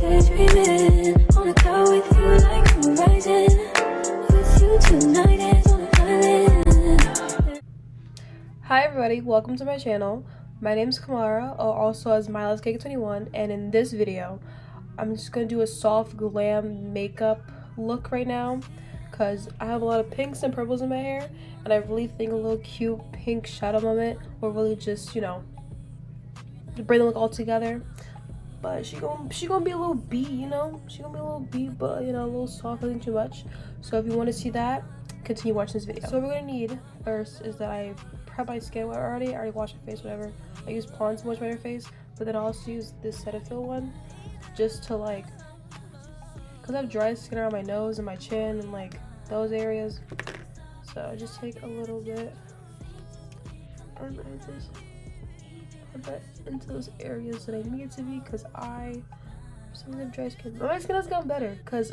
daydreaming on a cloud with you like horizon. With you tonight is on an island. Hi everybody, welcome to my channel. My name is Kamara, also as MyLesCake21, and in this video, I'm just gonna do a soft glam makeup look right now, because I have a lot of pinks and purples in my hair, and I really think a little cute pink shadow moment will really just, you know, bring the look all together. But she gonna be a little beat, you know. She gonna be a little beat, but you know, a little soft, nothing too much. So if you want to see that, continue watching this video. So what we're gonna need first is that I prep my skin already. I already washed my face, whatever. I use Pond's to moisturize my face, but then I also use this Cetaphil one, just to like, cause I have dry skin around my nose and my chin and like those areas. So I just take a little bit and I just put that into those areas that I need it to be, because I some of the dry skin. But my skin has gotten better because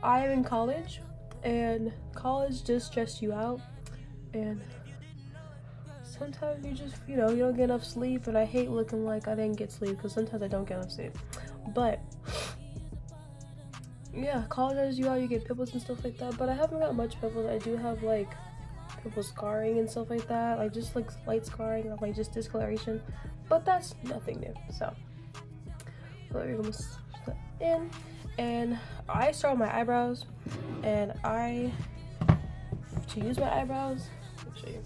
I am in college, and college just stress you out, and sometimes you just, you know, you don't get enough sleep, and I hate looking like I didn't get sleep because sometimes I don't get enough sleep. But yeah, college stress you out, you get pimples and stuff like that, but I haven't got much pimples. I do have like pimple scarring and stuff like that, like just like light scarring or like just discoloration, but that's nothing new. So we're gonna put in, and I start with my eyebrows, and to use my eyebrows, let me show you.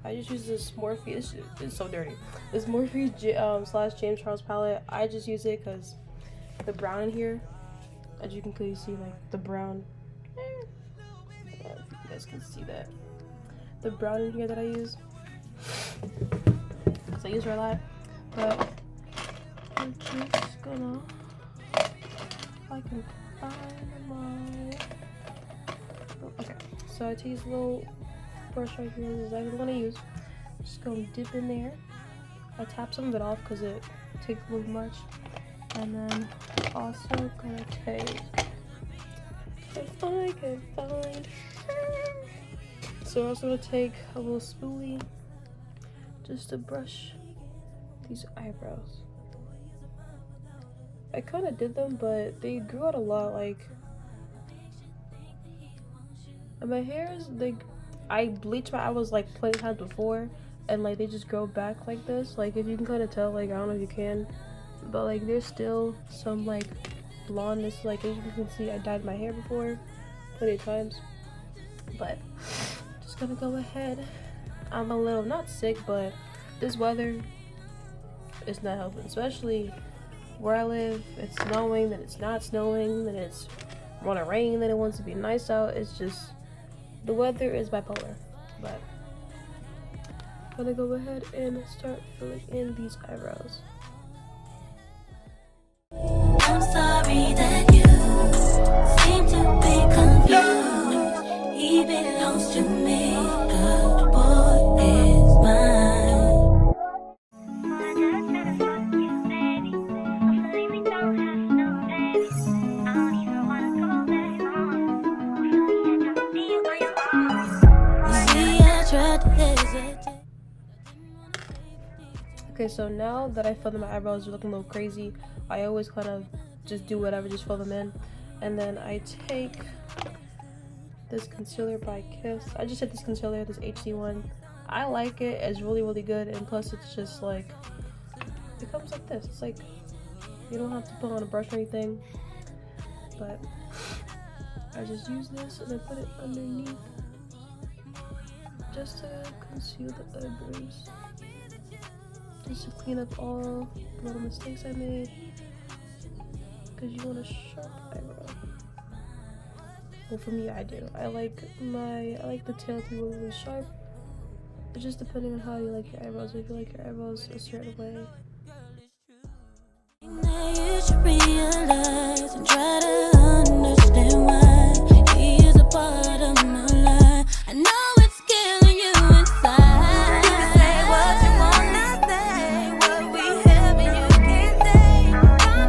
I just use this Morphe. It's so dirty. This Morphe slash James Charles palette. I just use it because the brown in here, as you can clearly see, like the brown. If you guys can see that. The brown in here that I use, because I use her a lot, but I'm just gonna, if I can find my, okay, so I take this little brush right here, this is exactly what I'm gonna use. Just gonna dip in there. I tap some of it off because it takes a little much, and then also gonna take, if I can find, so I'm also gonna take a little spoolie just to brush these eyebrows. I kind of did them, but they grew out a lot. Like, and my hairs, I bleached my eyebrows like plenty of times before, and like they just grow back like this. Like, if you can kind of tell, like I don't know if you can, but like there's still some like blondness. Like, as you can see, I dyed my hair before plenty of times, but just gonna go ahead. I'm a little not sick, but this weather is not helping, especially where I live. It's snowing, then it's not snowing, then it's wanna rain, then it wants to be nice out. It's just, the weather is bipolar. But I'm gonna go ahead and start filling in these eyebrows. I'm sorry that you seem to be confused. He belongs to me, the boy is mine. Okay, so now that I filled in my eyebrows, are looking a little crazy. I always kind of just do whatever, just fill them in. And then I take this concealer by Kiss. I just hit this concealer, this HD one. I like it. It's really, really good. And plus, it's just like, it comes like this. It's like, you don't have to put on a brush or anything. But I just use this and I put it underneath just to conceal the eyebrows. Just to clean up all the little mistakes I made, because you want a sharp eyebrow. Well, for me, I do. I like the tail to be really sharp. It's just depending on how you like your eyebrows. If you like your eyebrows a certain way. You should realize and try to understand why he is a part of my life. I know it's killing you inside. You can say what you wanna say, what we have and you can't say.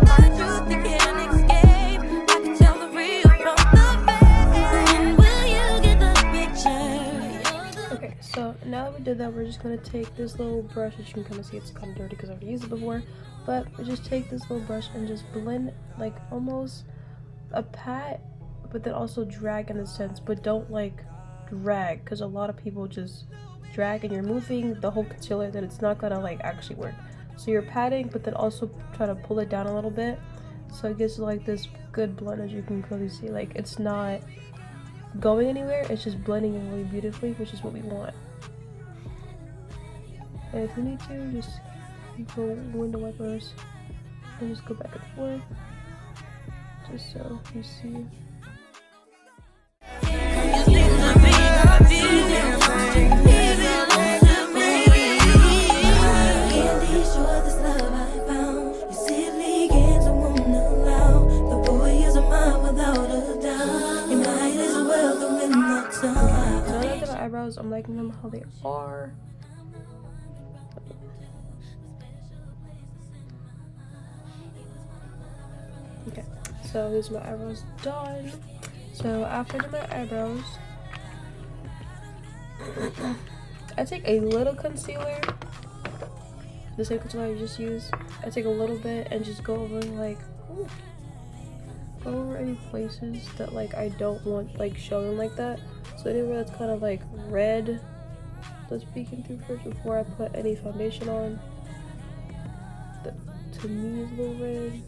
Find the truth you can't escape. I can tell the real from the fake. When will you get the picture? Okay, so now that we did that, we're just gonna take this little brush. As you can kind of see, it's kind of dirty because I've used it before. But I just take this little brush and just blend like almost a pat, but then also drag in a sense, but don't like drag, because a lot of people just drag and you're moving the whole concealer that it's not gonna like actually work. So you're patting, but then also try to pull it down a little bit, so it gets like this good blend. As you can clearly see, like it's not going anywhere, it's just blending in really beautifully, which is what we want. And if you need to, just go window wipers and just go back and forth, just so you see. Eyebrows, I'm liking them how they are. Okay, so these are my eyebrows done. So after I do my eyebrows, I take a little concealer, the same concealer I just used. I take a little bit and just go over like, go over any places that like I don't want like showing like that. So anywhere that's kind of like red, that's peeking through first before I put any foundation on. That to me is a little red.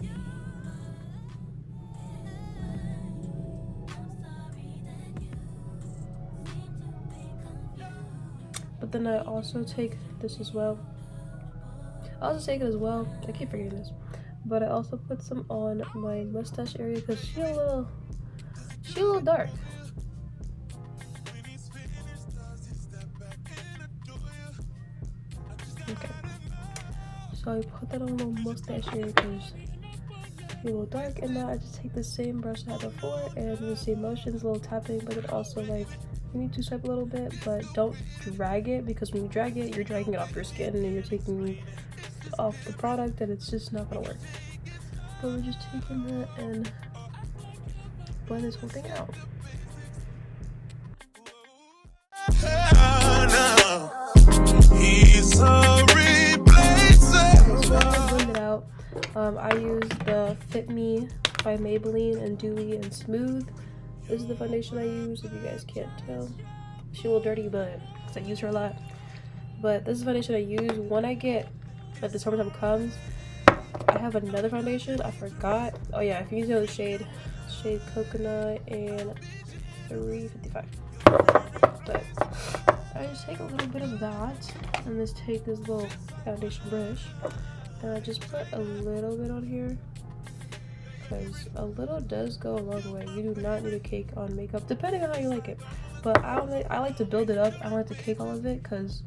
But then I also take this as well. I also take it as well. I keep forgetting this. But I also put some on my mustache area because she's a little dark. Okay. So I put that on my mustache area because she's a little dark. And now I just take the same brush I had before and the same motions, a little tapping, but then also like you need to swipe a little bit, but don't drag it, because when you drag it, you're dragging it off your skin and you're taking off the product, and it's just not gonna work. But we're just taking that and blend this whole thing out. Blend it out. I use the Fit Me by Maybelline and Dewy and Smooth. This is the foundation I use, if you guys can't tell. She's a little dirty, but because I use her a lot. But this is the foundation I use when I get, like the summertime comes. I have another foundation, I forgot. Oh yeah, if you use the shade Coconut and 355. But I just take a little bit of that and just take this little foundation brush and I just put a little bit on here, because a little does go a long way. You do not need a cake on makeup, depending on how you like it. But I like to build it up. I don't like to cake all of it, because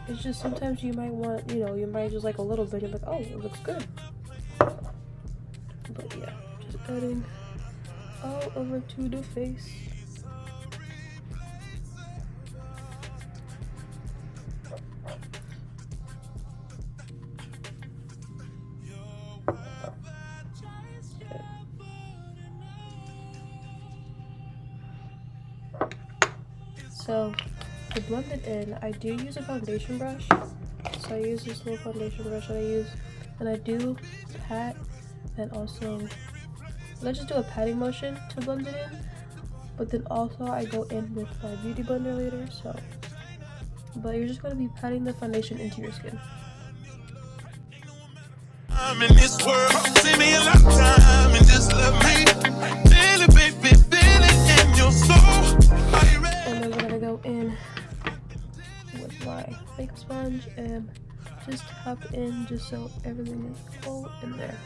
it's just sometimes you might want, you might just like a little bit. You're like, oh, it looks good. But yeah, just adding all over to the face. So to blend it in, I do use a foundation brush. So I use this little foundation brush that I use, and I do pat, and also let's just do a patting motion to blend it in. But then also I go in with my beauty blender later. So, but you're just gonna be patting the foundation into your skin. I'm in this world, see me a lot of time and just love me. Feel it, baby, feel it in your soul. And then we're gonna go in with my makeup sponge and just tap in just so everything is all in there.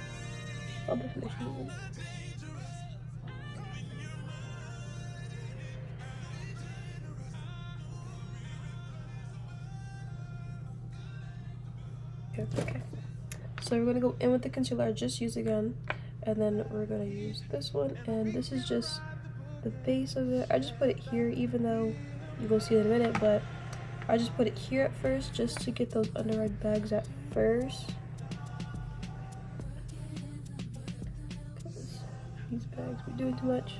All the foundation in. Okay. So we're gonna go in with the concealer I just used again, and then we're gonna use this one, and this is just the base of it. I just put it here, even though you will see it in a minute, but I just put it here at first just to get those under eye bags at first. Because these bags be doing too much.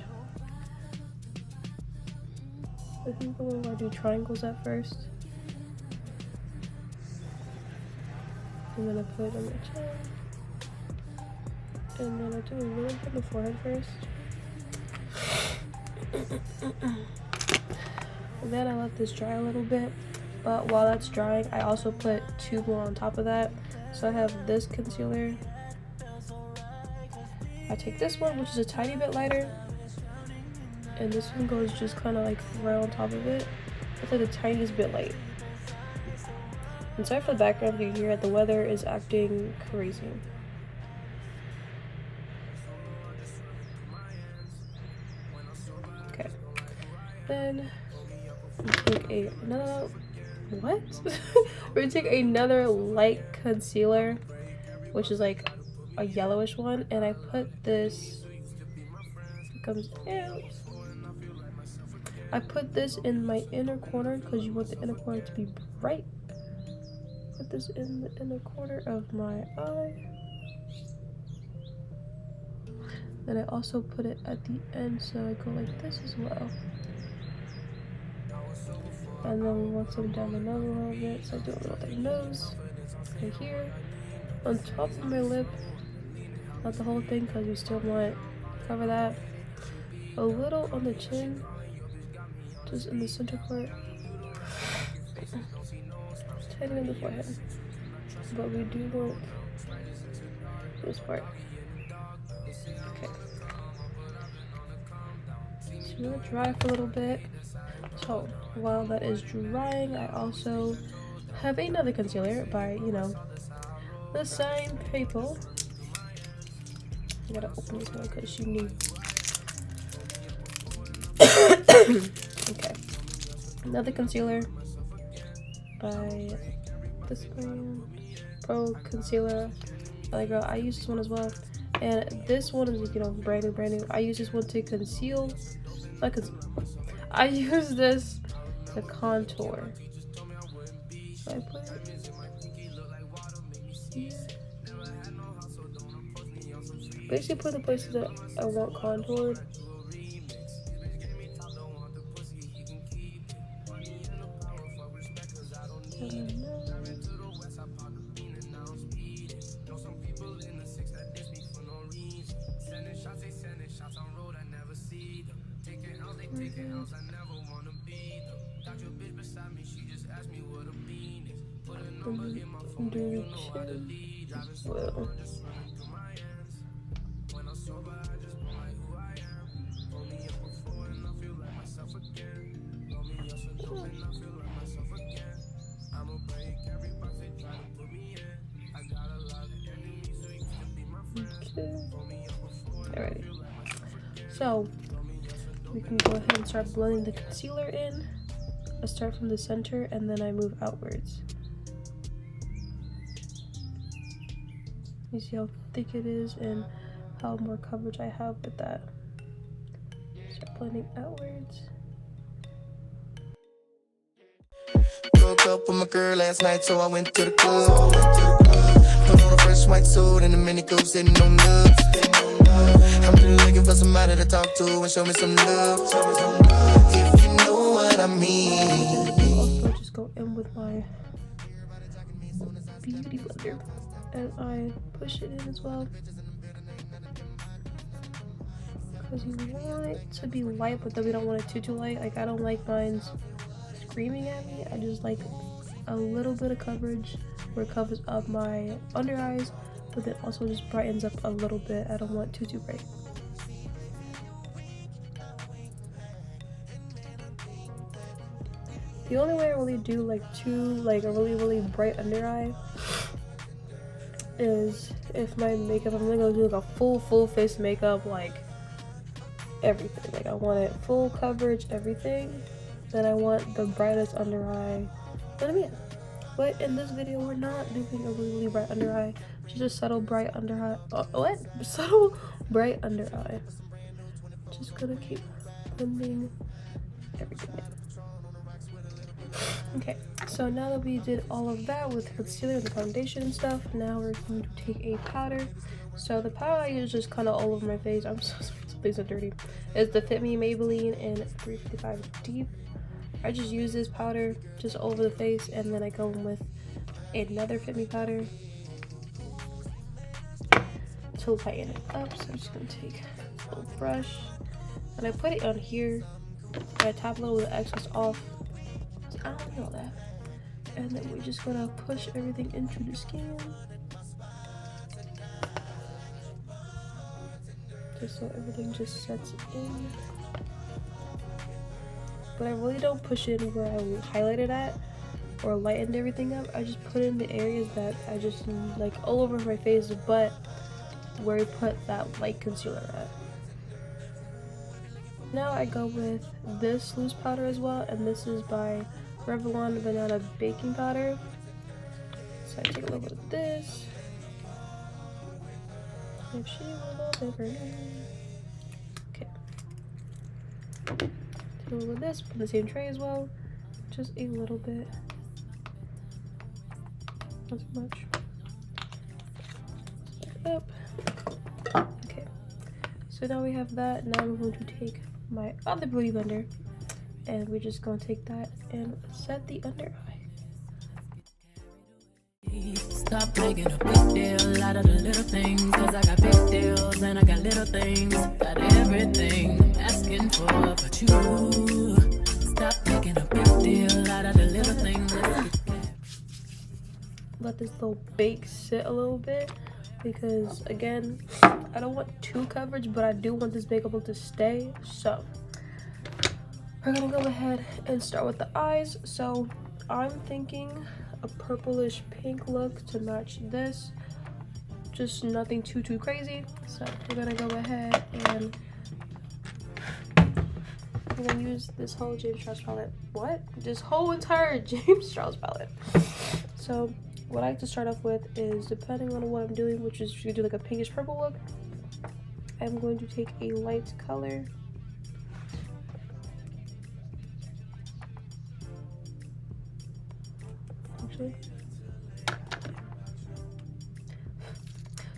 I think I want to do triangles at first. And I'm gonna put it on my chin. And then I do a little bit on the forehead first. And then I let this dry a little bit. But while that's drying, I also put 2 more on top of that. So I have this concealer. I take this one, which is a tiny bit lighter. And this one goes just kind of like right on top of it. It's like the tiniest bit light. And sorry for the background, you can hear it, the weather is acting crazy. Okay. Then we take another what? We're gonna take another light concealer, which is like a yellowish one, and I put this. It comes out. I put this in my inner corner because you want the inner corner to be bright. Put this in the inner corner of my eye. Then I also put it at the end, so I go like this as well. And then we want some down the nose a little bit, so I do a little bit nose right here. On top of my lip, not the whole thing because we still want to cover that. A little on the chin, just in the center part. Tiny on the forehead. But we do want this part. Okay. So we're gonna dry for a little bit. So while that is drying, I also have another concealer by, you know, the same people. I gotta open this one because she needs. Okay. Another concealer by this brand, Pro Concealer. Like, girl, I use this one as well, and this one is, you know, brand new. I use this one to conceal. I use this to contour. So I put it here. Basically, put the places that I want contoured. Do the chin as well. Okay. Alrighty. So we can go ahead and start blending the concealer in. I start from the center and then I move outwards. You see how thick it is and how more coverage I have with that. Start blending outwards. Broke up with my girl last night, so I went to the club. Put on a fresh white suit and a mini coupe sitting on nuts. I'm just looking for somebody to talk to and show me some love. If you know what I mean. Also, just go in with my beauty blender as I push it in as well. Because you want it to be light, but then we don't want it too light. Like, I don't like mine screaming at me. I just like a little bit of coverage where it covers up my under eyes, but then also just brightens up a little bit. I don't want too bright. The only way I really do like a really bright under eye is if my makeup, I'm gonna go do like a full face makeup, like everything. Like, I want it full coverage, everything. Then I want the brightest under eye. But I mean, but in this video, we're not doing a really bright under eye. Just a subtle bright under eye. Subtle bright under eye. Just gonna keep blending everything in. Okay, so now that we did all of that with concealer and the foundation and stuff, now we're going to take a powder. So the powder I use just kind of all over my face. I'm so sorry, this face is dirty. It's the Fit Me Maybelline in 355 Deep. I just use this powder just over the face, and then I go in with another Fit Me powder to lighten it up. So I'm just gonna take a little brush and I put it on here. And I tap a little bit of excess off. I don't know that. And then we're just gonna push everything into the skin. Just so everything just sets in. But I really don't push it where I highlighted at or lightened everything up. I just put it in the areas that I just like all over my face, but where I put that light concealer at. Now I go with this loose powder as well, and this is by Revlon Banana Baking Powder. So I take a little bit of this. If she will not ever know. Okay. Take a little of this, put in the same tray as well. Just a little bit. Not too much. Up. Okay. So now we have that. Now I'm going to take my other beauty blender, and we're just going to take that and set the under eye. Stop making a big deal out of the little things, cause I got big deals and I got little things. Got everything I'm asking for, but you stop making a big deal out of the little things. Let this little bake sit a little bit, because again, I don't want too coverage, but I do want this makeup look to stay. So we're gonna go ahead and start with the eyes. So I'm thinking a purplish pink look to match this, just nothing too crazy. So we're gonna go ahead and we're gonna use this whole James Charles palette. This whole entire James Charles palette. So what I like to start off with is, depending on what I'm doing, which is you do like a pinkish purple look, I'm going to take a light color.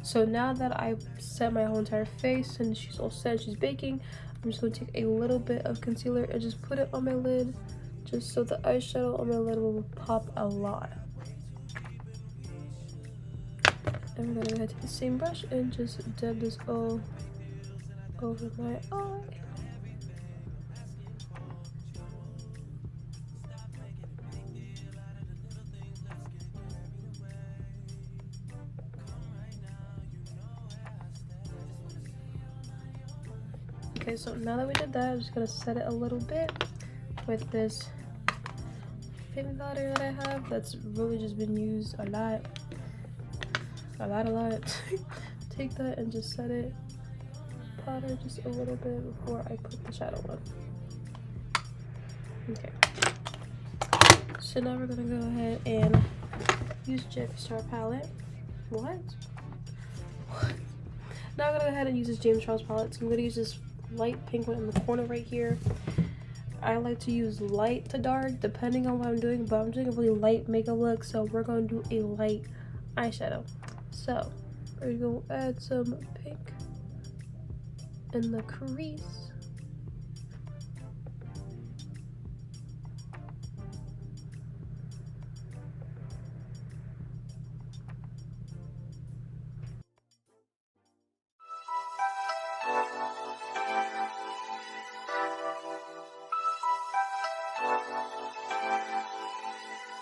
So now that I've set my whole entire face and she's all set, she's baking, I'm just going to take a little bit of concealer and just put it on my lid, just so the eyeshadow on my lid will pop a lot. And we're gonna go ahead and take the same brush and just dab this all over my eye. Okay, so now that we did that, I'm just gonna set it a little bit with this baby powder that I have that's really just been used a lot. Take that and just set it, powder just a little bit before I put the shadow on. Okay, so now we're gonna go ahead and use James Charles palette. What? Now I'm gonna go ahead and use this James Charles palette. So I'm gonna use this light pink one in the corner right here. I like to use light to dark depending on what I'm doing, but I'm doing a really light makeup look, so we're gonna do a light eyeshadow. So we're gonna add some pink in the crease.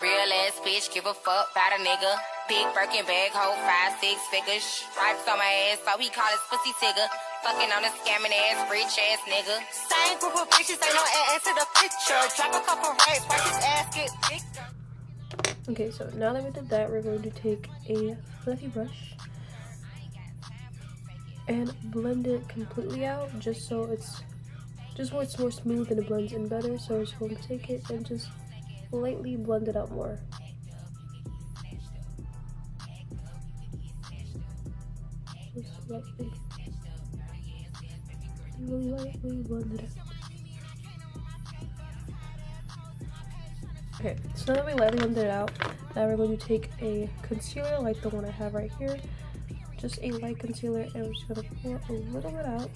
Real ass bitch, give a fuck about a nigga. Big Birkin bag, hold 5-6 figures. Stripes on my ass, so he call his pussy tigger. Fucking on a scamming ass, rich ass nigga. Same group of bitches, ain't no ass to the picture. Drop a couple racks, watch his ass get bigger. Okay, so now that we did that, we're going to take a fluffy brush and blend it completely out, just so it's more smooth and it blends in better. So we're just going to take it and just lightly blend it out more. Just lightly, really lightly blend it out. Okay, so now that we lightly blended it out, now we're going to take a concealer like the one I have right here, just a light concealer, and we're just going to pour a little bit out.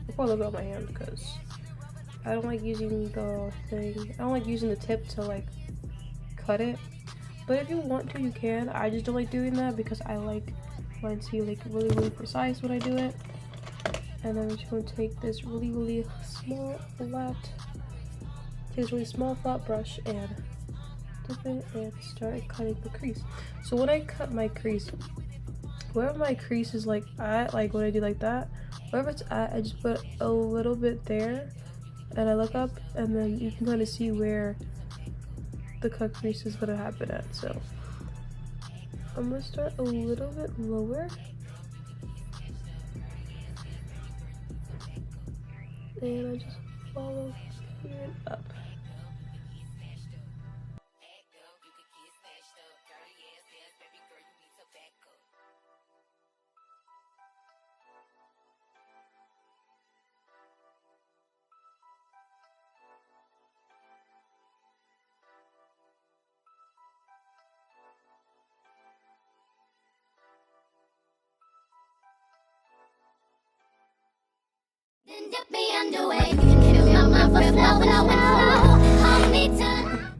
I'll pour a little bit on my hand because I don't like using the thing. I don't like using the tip to like cut it. But if you want to, you can. I just don't like doing that because I like mine to be like really precise when I do it. And then we're just going to take this really small flat brush and dip it and start cutting the crease. So when I cut my crease, wherever my crease is like at, like when I do like that, wherever it's at, I just put a little bit there, and I look up, and then you can kind of see where the cut crease is gonna happen at. So I'm gonna start a little bit lower. And I just follow here and up.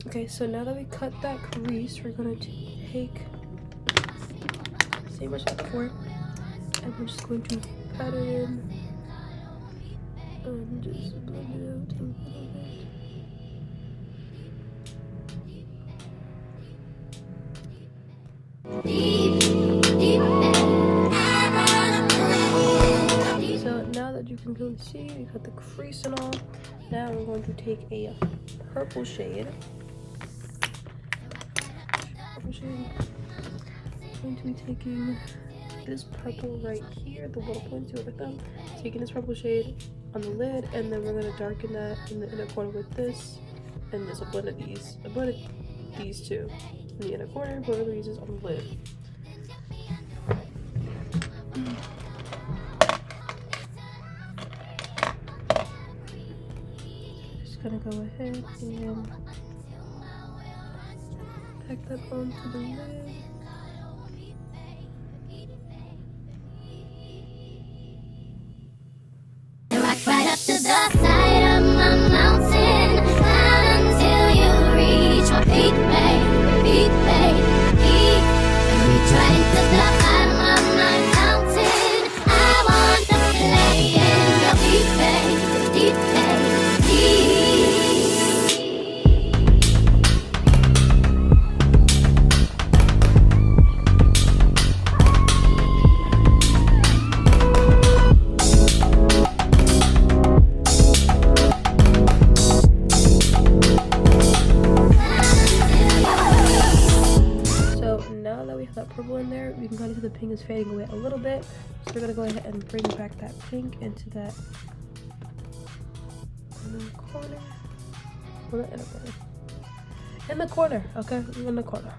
Okay, so now that we cut that crease, we're gonna take same brush as before, and we're just going to pat it in and just blend it out a little bit. So now that you can really see, we cut the crease and all. Now we're going to take a purple shade. I'm going to be taking this purple right here, the little points with them. Taking this purple shade on the lid, and then we're going to darken that in the inner corner with this and this. I blended these two in the inner corner, but we're uses on the lid. Just gonna go ahead and tack that onto the lid. Right up to the side of my mountain, climb until you reach my peak, babe, peak. Reach right to the bottom of my mountain. I want to play in your deep, babe, deep. Purple in there, we can kind of see the pink is fading away a little bit, so we're gonna go ahead and bring back that pink into that inner corner. Well, not inner corner. In the corner, okay? In the corner.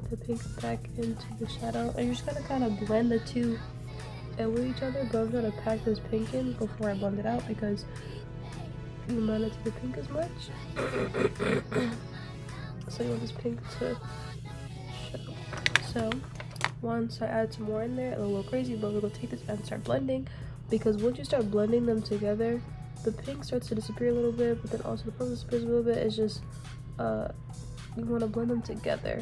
Put the pink back into the shadow, and you're just gonna kind of blend the two in with each other, but I'm trying to pack this pink in before I blend it out because you might not see the pink as much. So you want this pink to show. So once I add some more in there, it'll look crazy, but we're gonna take this and start blending, because once you start blending them together, the pink starts to disappear a little bit, but then also the purple disappears a little bit. It's just you want to blend them together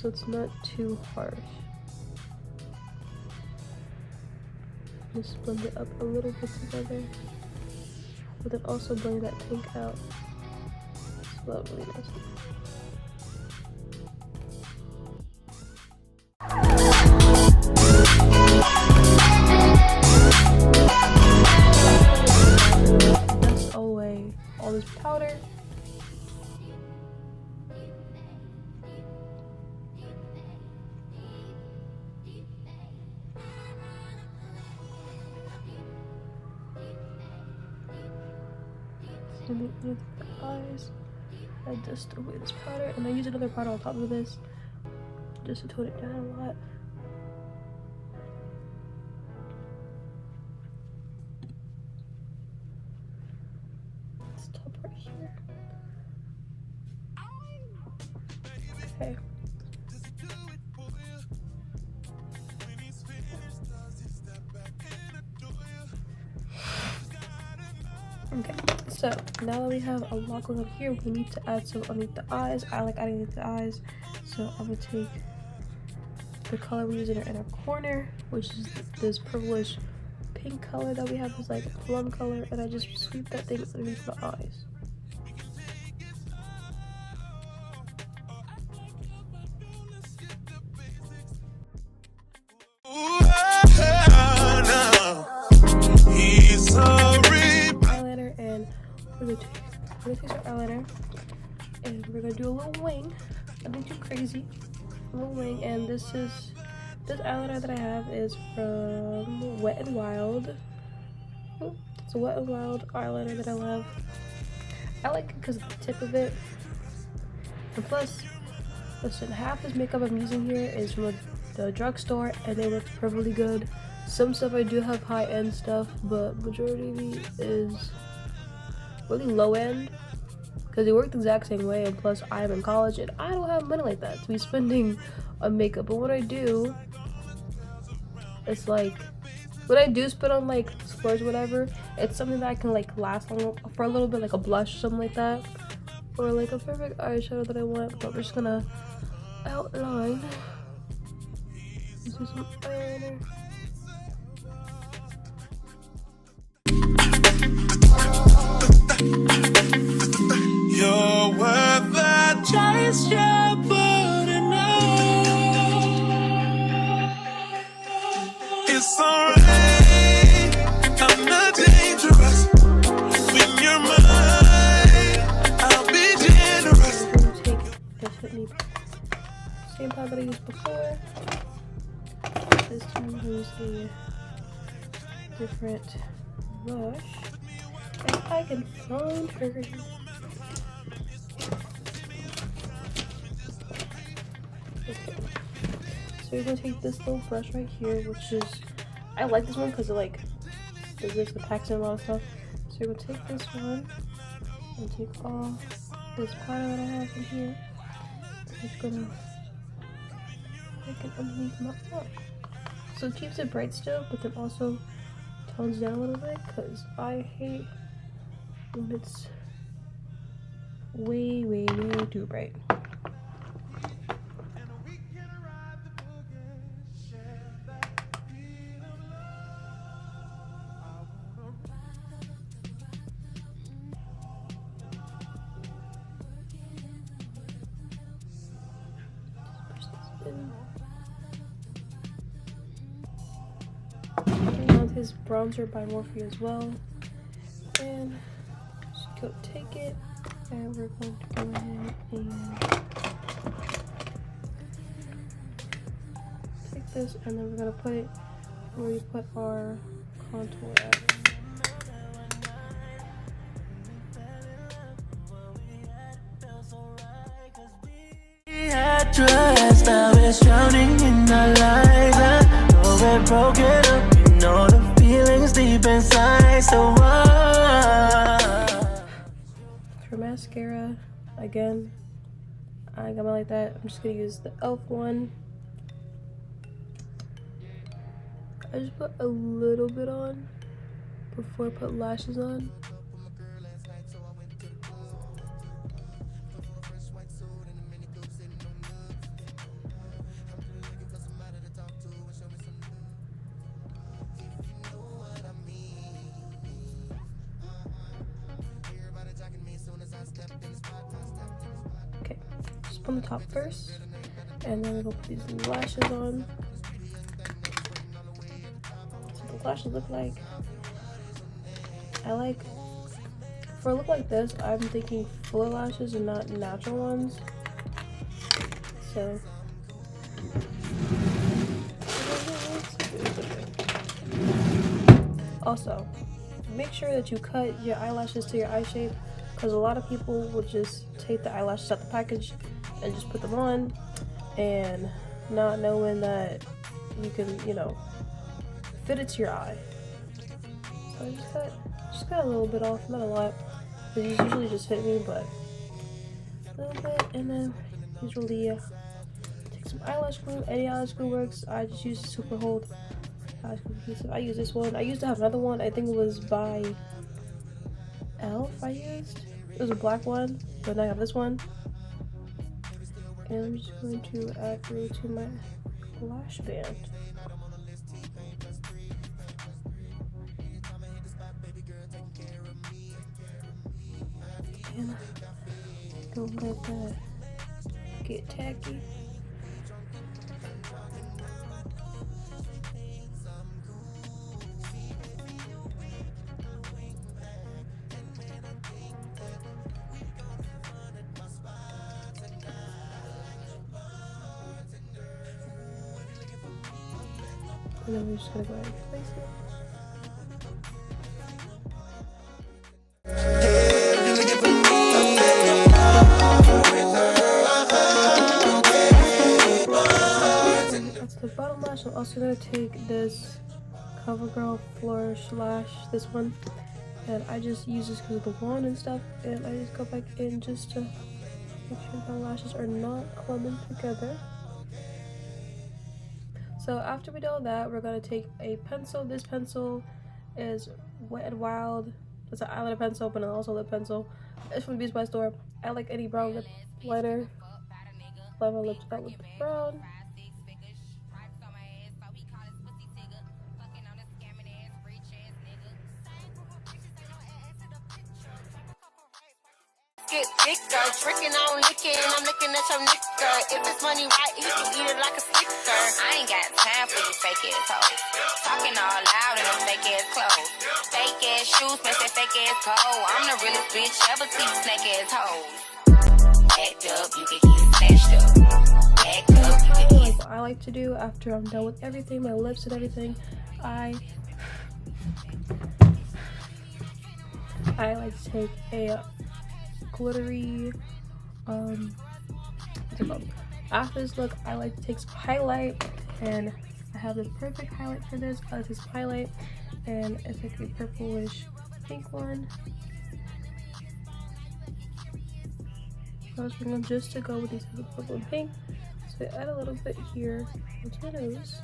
so it's not too harsh. Just blend it up a little bit together, but then also blend that pink out. So that really nice. Dust away all this powder. Underneath the eyes, I dust away this powder, and I use another powder on top of this just to tone it down a lot. This top right here. Okay. Okay, so now that we have a lot going on here, we need to add some underneath the eyes. I like adding it to the eyes, so I'm gonna take the color we use in our inner corner, which is this purplish pink color that we have is like a plum color, and I just sweep that thing underneath the eyes. Eyeliner, and we're gonna take our eyeliner and we're gonna do a little wing. Nothing too crazy. A little wing, and this eyeliner that I have is from Wet n Wild. It's a Wet n Wild eyeliner that I love. I like it because of the tip of it. And plus, listen, half this makeup I'm using here is from the drugstore, and it looks perfectly good. Some stuff I do have high-end stuff, but majority of it is really low-end because they work the exact same way. And plus, I am in college and I don't have money like that to be spending on makeup. But when I do, it's like when I do spend on like splurge or whatever, it's something that I can like last long for a little bit, like a blush or something like that, or like a perfect eyeshadow that I want. But we're just gonna outline. This is some eyeliner. You're worth the chase, you're burning up. It's alright, I'm not dangerous. When you're mine, I'll be generous. I'm gonna take this with me. Same palette that I used before. This time I'm gonna use a different brush. If I can find her. Okay. So we're gonna take this little brush right here, which is, I like this one because it like does this, it packs in a lot of stuff. So we're gonna take this one and take off this powder that I have in here. I'm just gonna make it underneath my eye. So it keeps it bright still, but then also tones down a little bit because I hate when it's way too bright. His bronzer by Morphe as well, and just go take it, and we're going to go ahead and take this, and then we're going to put it where we put our contour at. Dress, now it's drowning in our lives. I know we're broken up, you know the feelings deep inside. So for mascara, again, I got mine like that. I'm just gonna use the e.l.f. one. I just put a little bit on before I put lashes on. Okay, just on the top first, and then we're gonna put these lashes on. So the lashes look like, for a look like this, I'm thinking fuller lashes and not natural ones. So also, make sure that you cut your eyelashes to your eye shape, because a lot of people will just take the eyelashes out the package and just put them on, and not knowing that you can, you know, fit it to your eye. So I just got a little bit off, not a lot, because these usually just fit me, but a little bit. And then usually take some eyelash glue. Any eyelash glue works. I just use Super Hold eyelash glue adhesive. I use this one. I used to have another one. I think it was by e.l.f. I used. It was a black one, but now I have this one. And I'm just going to add glue to my lash band. And don't let that get tacky. And then we're just gonna go ahead and place it. That's the bottom lash. I'm also gonna take this CoverGirl Flourish lash, this one, and I just use this because of the wand and stuff, and I just go back in just to make sure my lashes are not clumping together. So after we do all that, we're gonna take a pencil. This pencil is Wet n Wild. It's an eyeliner pencil, but also a lip pencil. It's from the Beats by Store. I like any brown lip liner. Line my lips out with brown. Get thicker, tricking on licking, I'm looking at your nigga. If it's money right, he can eat it like a sticker. I ain't got time for you fake ass hoes. Talking all loud in them fake ass clothes. Fake ass shoes, match that fake ass toe. I'm the realest bitch ever see snake ass hoes. Act up, you can get smashed up. Act up, you can get. What I like to do after I'm done with everything, my lips and everything, I like to take a glittery what's it called? After this look, I like to take some highlight, and I have the perfect highlight for this. I like this highlight, and it's like a purplish pink one. I was bringing them just to go with these purple and pink, so I add a little bit here onto the nose.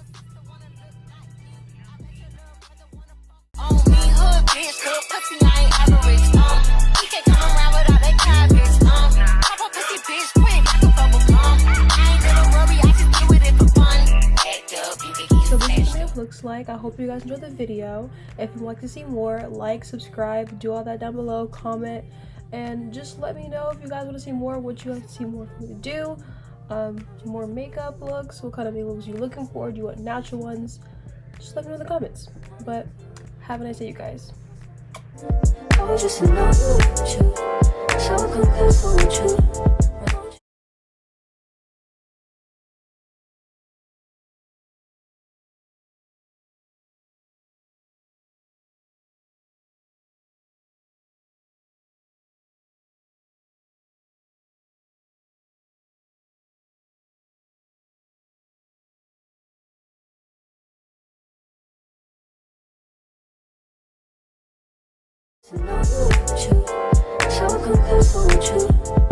On me, hood bitch, hood pussy, I ain't average. He can't come around without that cabbage. Pop a pussy bitch, quick like a bubble gum. I ain't gonna worry, I just do it for fun. Act up, you can get So this is smashed what up. it looks like. I hope you guys enjoyed the video. If you'd like to see more, like, subscribe, do all that down below, comment, and just let me know if you guys want to see more, what you like to see more for me to do. More makeup looks, what kind of makeup looks you're looking for, do you want natural ones? Just let me know in the comments. But have a nice day, you guys. I was just in love with you, so I confess on you. I know you, so I confess on you.